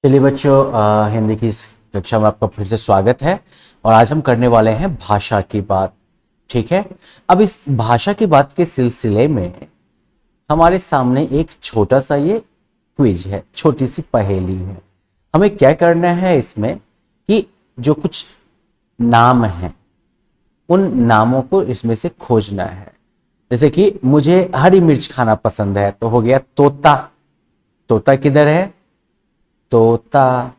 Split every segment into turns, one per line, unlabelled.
चलिए बच्चों, हिंदी की इस कक्षा में आपका फिर से स्वागत है। और आज हम करने वाले हैं भाषा की बात। ठीक है। अब इस भाषा की बात के सिलसिले में हमारे सामने एक छोटा सा ये क्विज है, छोटी सी पहेली है। हमें क्या करना है इसमें कि जो कुछ नाम हैं उन नामों को इसमें से खोजना है। जैसे कि मुझे हरी मिर्च खाना पसंद है, तो हो गया तोता। तोता किधर है? तोता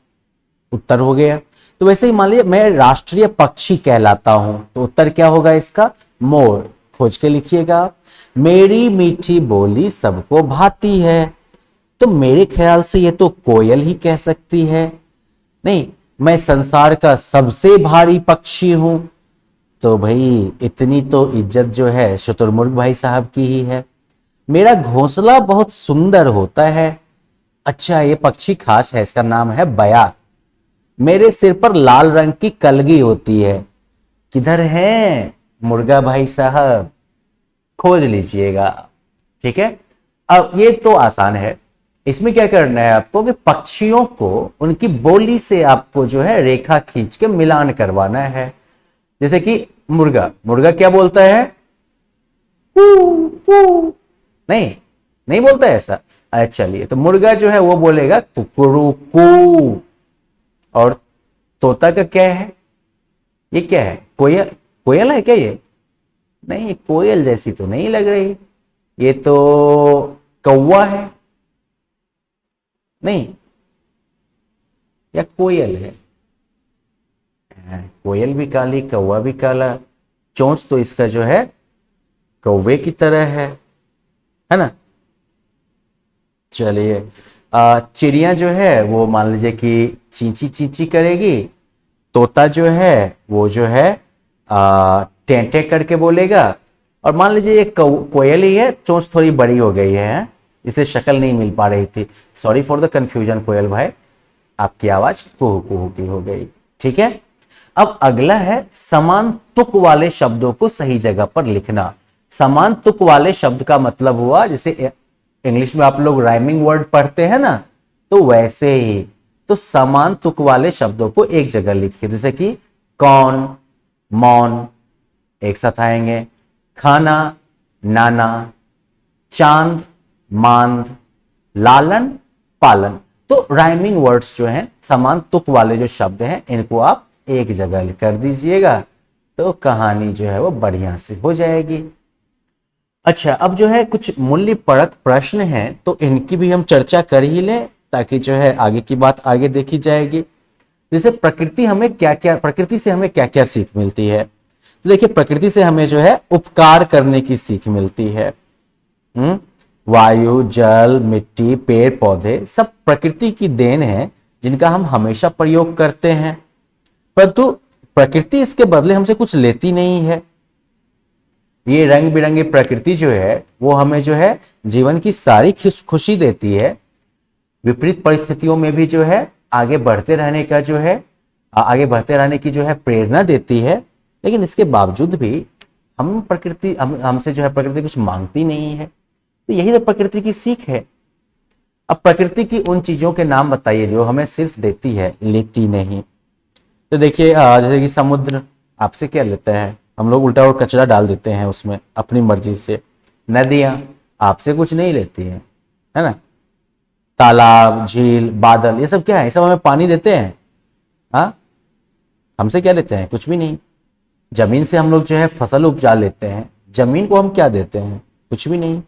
उत्तर हो गया। तो वैसे ही मान लीजिए मैं राष्ट्रीय पक्षी कहलाता हूं, तो उत्तर क्या होगा इसका? मोर। खोज के लिखिएगा आप। मेरी मीठी बोली सबको भाती है, तो मेरे ख्याल से ये तो कोयल ही कह सकती है। नहीं, मैं संसार का सबसे भारी पक्षी हूं, तो भाई इतनी तो इज्जत जो है शुतुरमुर्ग भाई साहब की ही है। मेरा घोंसला बहुत सुंदर होता है। अच्छा, ये पक्षी खास है, इसका नाम है बया। मेरे सिर पर लाल रंग की कलगी होती है। किधर है मुर्गा भाई साहब? खोज लीजिएगा। ठीक है। अब ये तो आसान है। इसमें क्या करना है आपको कि पक्षियों को उनकी बोली से आपको जो है रेखा खींच के मिलान करवाना है। जैसे कि मुर्गा, मुर्गा क्या बोलता है? कू कू। नहीं, नहीं बोलता है ऐसा। अच्छा चलिए, तो मुर्गा जो है वो बोलेगा कुकुरुकू। और तोता का क्या है? ये क्या है? कोयल। कोयल है क्या ये? नहीं, कोयल जैसी तो नहीं लग रही। ये तो कौवा है। नहीं, या कोयल है? कोयल भी काली, कौवा भी काला। चोंच तो इसका जो है कौवे की तरह है ना। चलिए, चिड़िया जो है वो मान लीजिए कि चींची चींची करेगी। तोता जो है वो जो है टेंटे करके बोलेगा। और मान लीजिए ये कोयल ही है, चोंच थोड़ी बड़ी हो गई है, इसलिए शक्ल नहीं मिल पा रही थी। सॉरी फॉर द कंफ्यूजन कोयल भाई, आपकी आवाज कुहू कुहू की हो गई। ठीक है। अब अगला है समान तुक वाले शब्दों को सही जगह पर लिखना। समान तुक वाले शब्द का मतलब हुआ, जैसे इंग्लिश में आप लोग राइमिंग वर्ड पढ़ते हैं ना, तो वैसे ही तो समान तुक वाले शब्दों को एक जगह लिखिए। जैसे कि कौन, मौन एक साथ आएंगे। खाना, नाना। चांद, मांद। लालन, पालन। तो राइमिंग वर्ड्स जो हैं, समान तुक वाले जो शब्द हैं, इनको आप एक जगह कर दीजिएगा, तो कहानी जो है वो बढ़िया से हो जाएगी। अच्छा, अब जो है कुछ मूल्य परक प्रश्न हैं, तो इनकी भी हम चर्चा कर ही लें, ताकि जो है आगे की बात आगे देखी जाएगी। जैसे प्रकृति से हमें क्या क्या सीख मिलती है? तो देखिए, प्रकृति से हमें जो है उपकार करने की सीख मिलती है। वायु, जल, मिट्टी, पेड़ पौधे सब प्रकृति की देन है, जिनका हम हमेशा प्रयोग करते हैं। परंतु प्रकृति इसके बदले हमसे कुछ लेती नहीं है। ये रंग बिरंगी प्रकृति जो है वो हमें जो है जीवन की सारी खुशी देती है। विपरीत परिस्थितियों में भी जो है आगे बढ़ते रहने का जो है आगे बढ़ते रहने की जो है प्रेरणा देती है। लेकिन इसके बावजूद भी हमसे जो है प्रकृति कुछ मांगती नहीं है। तो यही तो प्रकृति की सीख है। अब प्रकृति की उन चीजों के नाम बताइए जो हमें सिर्फ देती है, लेती नहीं। तो देखिए, जैसे कि समुद्र आपसे क्या लेता है? हम लोग उल्टा और कचरा डाल देते हैं उसमें अपनी मर्जी से। नदियां आपसे कुछ नहीं लेती हैं, है ना। तालाब, झील, बादल, ये सब क्या है? ये सब हमें पानी देते हैं। हाँ, हमसे क्या लेते हैं? कुछ भी नहीं। जमीन से हम लोग जो है फसल उपजा लेते हैं, जमीन को हम क्या देते हैं? कुछ भी नहीं।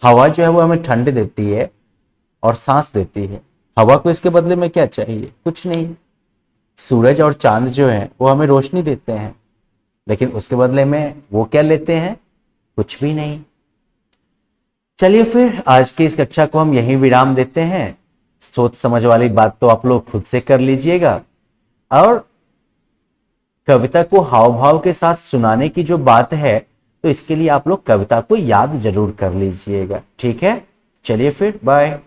हवा जो है वो हमें ठंड देती है और सांस देती है। हवा को इसके बदले में क्या चाहिए? कुछ नहीं। सूरज और चांद जो है वो हमें रोशनी देते हैं, लेकिन उसके बदले में वो क्या लेते हैं? कुछ भी नहीं। चलिए फिर आज की इस कक्षा को हम यहीं विराम देते हैं। सोच समझ वाली बात तो आप लोग खुद से कर लीजिएगा, और कविता को हाव भाव के साथ सुनाने की जो बात है, तो इसके लिए आप लोग कविता को याद जरूर कर लीजिएगा। ठीक है, चलिए फिर बाय।